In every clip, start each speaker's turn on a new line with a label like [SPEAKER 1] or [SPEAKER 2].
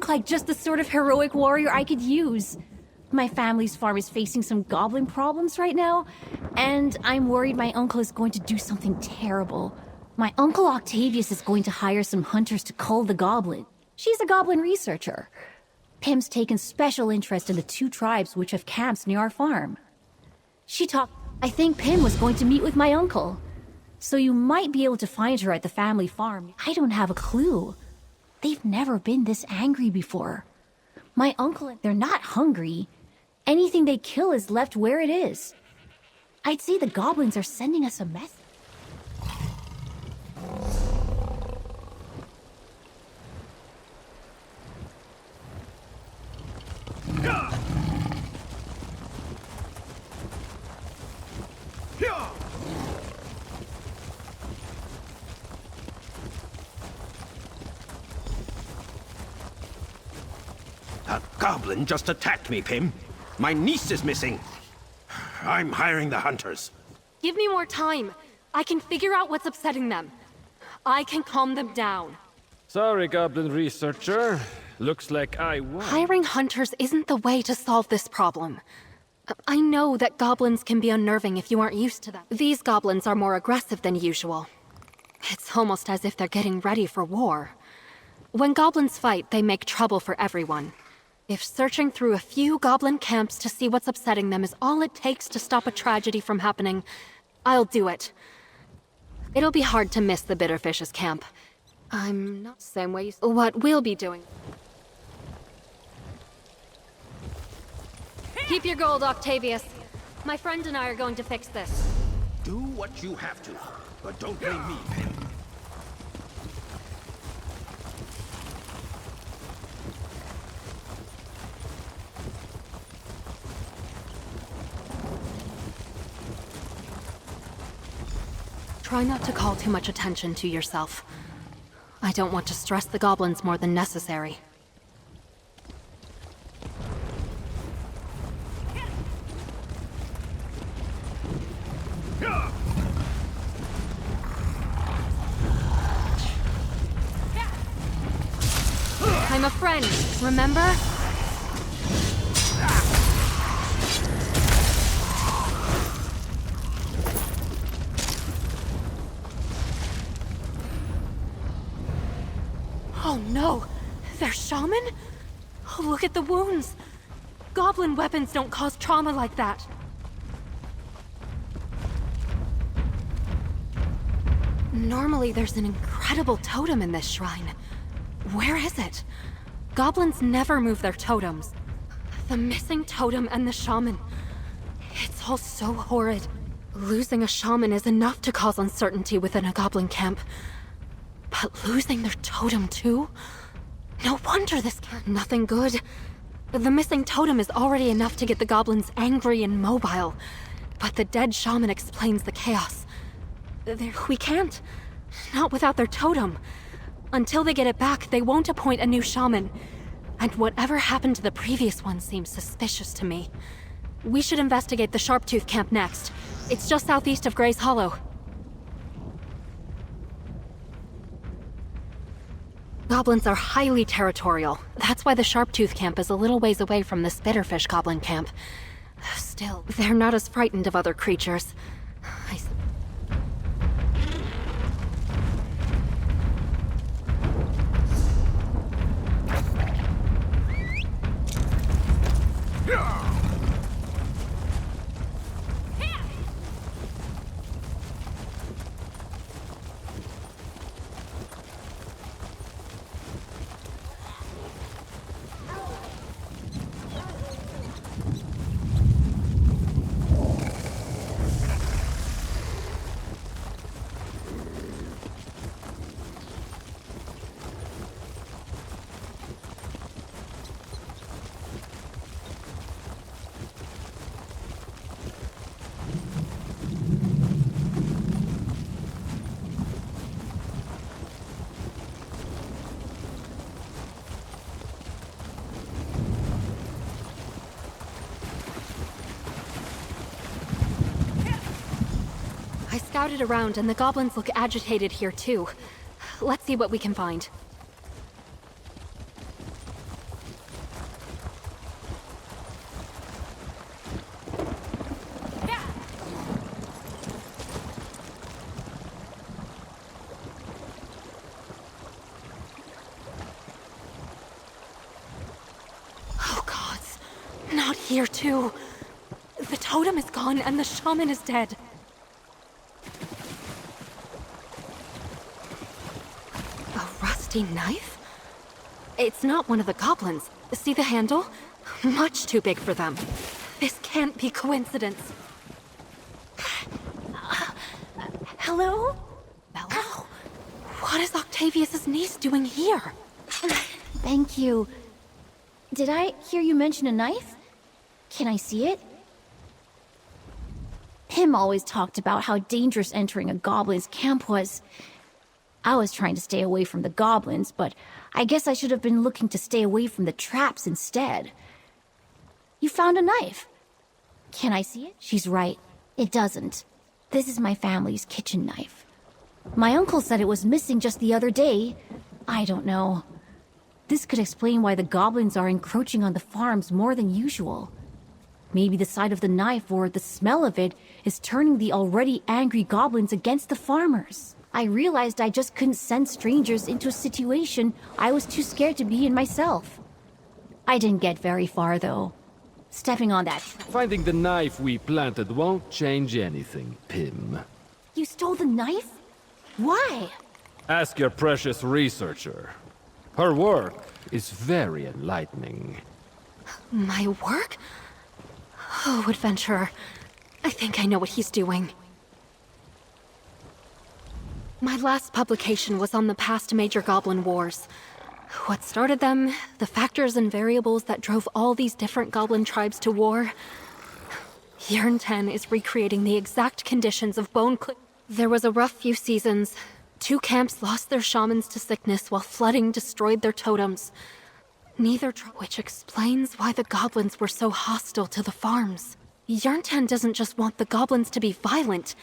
[SPEAKER 1] look like just the sort of heroic warrior I could use. My family's farm is facing some goblin problems right now, and I'm worried my uncle is going to do something terrible. My uncle Octavius is going to hire some hunters to cull the goblin. She's a goblin researcher. Pim's taken special interest in the 2 tribes which have camps near our farm. I think Pim was going to meet with my uncle. So you might be able to find her at the family farm. I don't have a clue. They've never been this angry before. My uncle, they're not hungry. Anything they kill is left where it is. I'd say the goblins are sending us a message.
[SPEAKER 2] A goblin just attacked me, Pim. My niece is missing. I'm hiring the hunters.
[SPEAKER 3] Give me more time. I can figure out what's upsetting them. I can calm them down.
[SPEAKER 4] Sorry, goblin researcher. Looks like I won.
[SPEAKER 3] Hiring hunters isn't the way to solve this problem. I know that goblins can be unnerving if you aren't used to them. These goblins are more aggressive than usual. It's almost as if they're getting ready for war. When goblins fight, they make trouble for everyone. If searching through a few goblin camps to see what's upsetting them is all it takes to stop a tragedy from happening, I'll do it. It'll be hard to miss the Bitterfish's camp. I'm not the same way what we'll be doing. Keep your gold, Octavius. My friend and I are going to fix this.
[SPEAKER 2] Do what you have to, but don't blame me, Pim.
[SPEAKER 3] Try not to call too much attention to yourself. I don't want to stress the goblins more than necessary. I'm a friend, remember? Oh no! They're shaman? Oh, look at the wounds! Goblin weapons don't cause trauma like that. Normally there's an incredible totem in this shrine. Where is it? Goblins never move their totems. The missing totem and the shaman. It's all so horrid. Losing a shaman is enough to cause uncertainty within a goblin camp. But losing their totem too? No wonder this can't... Nothing good. The missing totem is already enough to get the goblins angry and mobile. But the dead shaman explains the chaos. We can't. Not without their totem. Until they get it back, they won't appoint a new shaman. And whatever happened to the previous one seems suspicious to me. We should investigate the Sharptooth camp next. It's just southeast of Gray's Hollow. Goblins are highly territorial. That's why the Sharptooth camp is a little ways away from the Bitterfish goblin camp. Still, they're not as frightened of other creatures. I scouted around and the goblins look agitated here too. Let's see what we can find. here too. The totem is gone and the shaman is dead. A rusty knife? It's not one of the goblins. See the handle? Much too big for them. This can't be coincidence.
[SPEAKER 1] Hello?
[SPEAKER 3] Bella? What is Octavius's niece doing here?
[SPEAKER 1] Thank you. Did I hear you mention a knife? Can I see it? Pim always talked about how dangerous entering a goblin's camp was. I was trying to stay away from the goblins, but I guess I should have been looking to stay away from the traps instead. You found a knife. Can I see it? She's right. It doesn't. This is my family's kitchen knife. My uncle said it was missing just the other day. I don't know. This could explain why the goblins are encroaching on the farms more than usual. Maybe the sight of the knife or the smell of it is turning the already angry goblins against the farmers. I realized I just couldn't send strangers into a situation I was too scared to be in myself. I didn't get very far, though. Stepping on that trap.
[SPEAKER 4] Finding the knife we planted won't change anything, Pim.
[SPEAKER 1] You stole the knife? Why?
[SPEAKER 4] Ask your precious researcher. Her work is very enlightening.
[SPEAKER 3] My work? Oh, adventurer. I think I know what he's doing. My last publication was on the past major goblin wars. What started them, the factors and variables that drove all these different goblin tribes to war. Yearn 10 is recreating the exact conditions of Bone Cliff. There was a rough few seasons. 2 camps lost their shamans to sickness while flooding destroyed their totems. Which explains why the goblins were so hostile to the farms. Yearn 10 doesn't just want the goblins to be violent.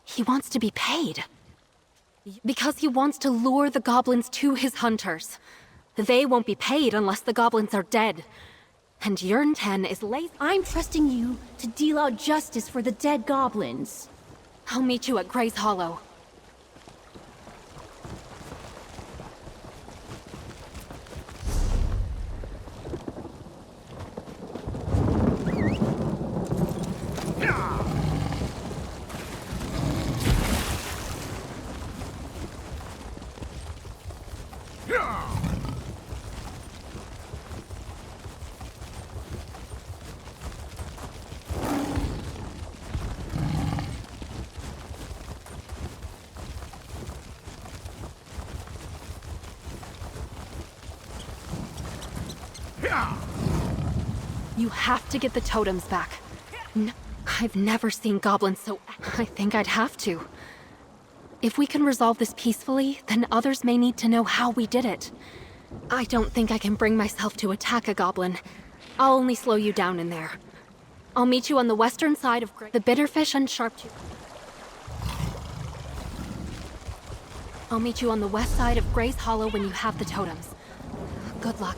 [SPEAKER 3] He wants to be paid. Because he wants to lure the goblins to his hunters. They won't be paid unless the goblins are dead. And Yearn 10 is lazy.
[SPEAKER 1] I'm trusting you to deal out justice for the dead goblins.
[SPEAKER 3] I'll meet you at Gray's Hollow. You have to get the totems back. I've never seen goblins so... I think I'd have to. If we can resolve this peacefully, then others may need to know how we did it. I don't think I can bring myself to attack a goblin. I'll only slow you down in there. I'll meet you on the western side of the Bitterfish and Sharptooth. I'll meet you on the west side of Gray's Hollow when you have the totems. Good luck.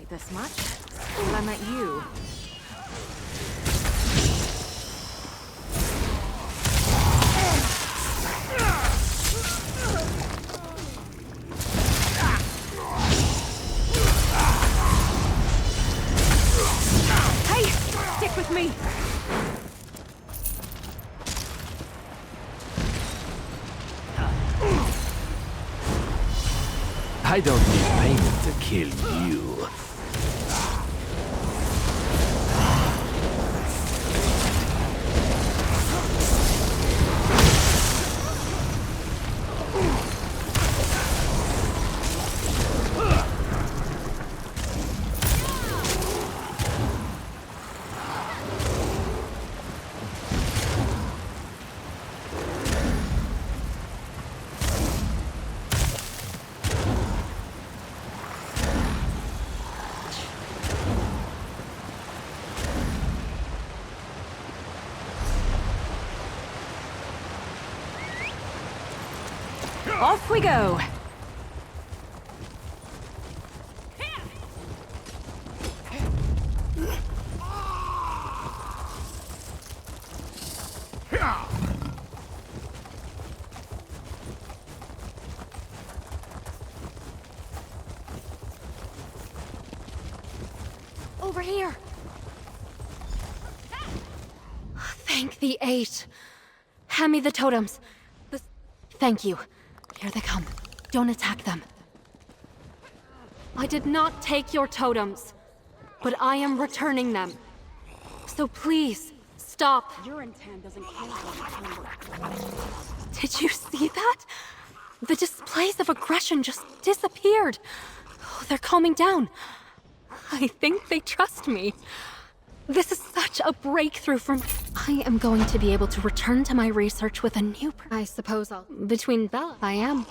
[SPEAKER 5] This much? Well, I met you.
[SPEAKER 3] Hey! Stick with me!
[SPEAKER 4] I don't need payment to kill you.
[SPEAKER 3] Off we go!
[SPEAKER 5] Over here.
[SPEAKER 3] Thank the eight. Hand me the totems. Thank you. Here they come. Don't attack them. I did not take your totems, but I am returning them. So please, stop.
[SPEAKER 5] Your intent doesn't care about the
[SPEAKER 3] Did you see that? The displays of aggression just disappeared. Oh, they're calming down. I think they trust me. This is such a breakthrough for me. I am going to be able to return to my research with a new... I suppose I'll... Between Bella, I am.